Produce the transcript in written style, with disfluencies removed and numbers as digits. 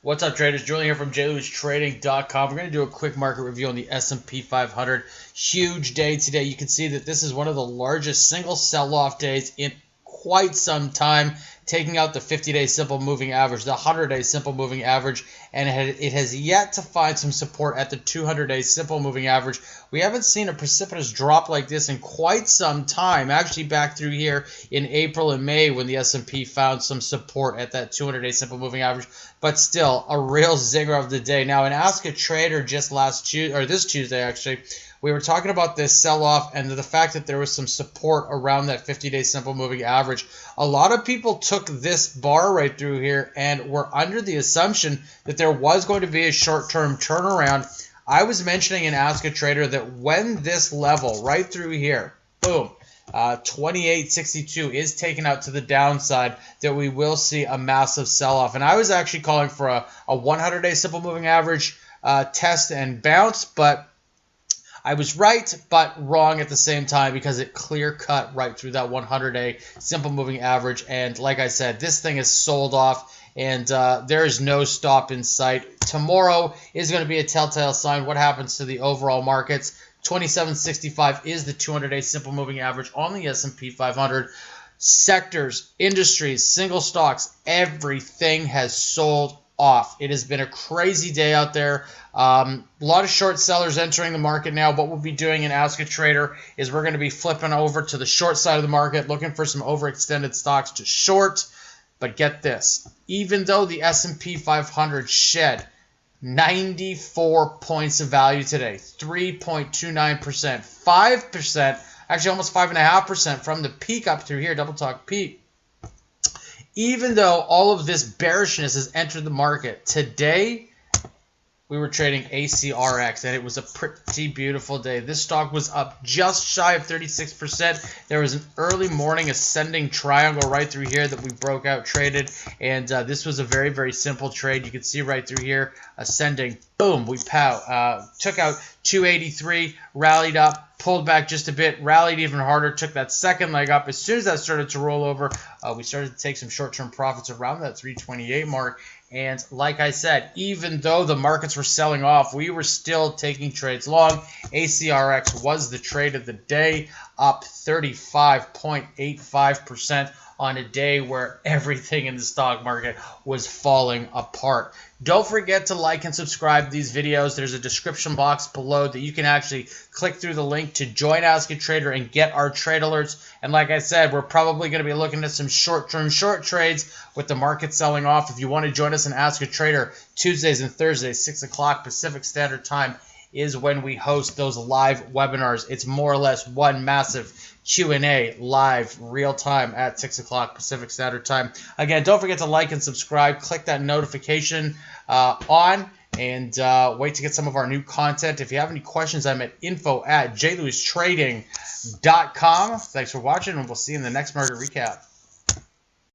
What's up, traders? Julian here from JLewisTrading.com. We're going to do a quick market review on the S&P 500. Huge day today. You can see that this is one of the largest single sell-off days in quite some time, taking out the 50-day simple moving average, the 100-day simple moving average, and it has yet to find some support at the 200-day simple moving average. We haven't seen a precipitous drop like this in quite some time, actually back through here in April and May when the S&P found some support at that 200-day simple moving average, but still a real zinger of the day. Now, in Ask a Trader just this Tuesday, actually, we were talking about this sell-off and the fact that there was some support around that 50-day simple moving average. A lot of people took this bar right through here and were under the assumption that there was going to be a short-term turnaround. I was mentioning in Ask a Trader that when this level right through here, boom, 28.62 is taken out to the downside, that we will see a massive sell-off. And I was actually calling for a 100-day simple moving average test and bounce, but I was right, but wrong at the same time because it clear-cut right through that 100-day simple moving average. And like I said, this thing is sold off, and there is no stop in sight. Tomorrow is going to be a telltale sign what happens to the overall markets. 27.65 is the 200-day simple moving average on the S&P 500. Sectors, industries, single stocks, everything has sold off. It has been a crazy day out there. A lot of short sellers entering the market now. What we'll be doing in Ask a Trader is we're going to be flipping over to the short side of the market, looking for some overextended stocks to short. But get this, even though the S&P 500 shed 94 points of value today, 3.29%, 5%, actually almost 5.5% from the peak up through here, double top peak. Even though all of this bearishness has entered the market, today we were trading ACRX, and it was a pretty beautiful day. This stock was up just shy of 36%. There was an early morning ascending triangle right through here that we broke out, traded, and this was a very, very simple trade. You can see right through here, ascending, boom, we took out 283, rallied up, pulled back just a bit, rallied even harder, took that second leg up. As soon as that started to roll over, we started to take some short-term profits around that 328 mark. And like I said, even though the markets were selling off, we were still taking trades long. ACRX was the trade of the day, up 35.85% on a day where everything in the stock market was falling apart. Don't forget to like and subscribe to these videos. There's a description box below that you can actually click through the link to join Ask a Trader and get our trade alerts. And like I said, we're probably going to be looking at some short-term short trades with the market selling off. If you want to join us in Ask a Trader, Tuesdays and Thursdays, 6 o'clock Pacific Standard Time is when we host those live webinars. It's more or less one massive Q&A live real time at 6 o'clock Pacific Standard Time. Again, don't forget to like and subscribe. Click that notification on and wait to get some of our new content. If you have any questions, I'm at info@jlewistrading.com. Thanks for watching, and we'll see you in the next market recap.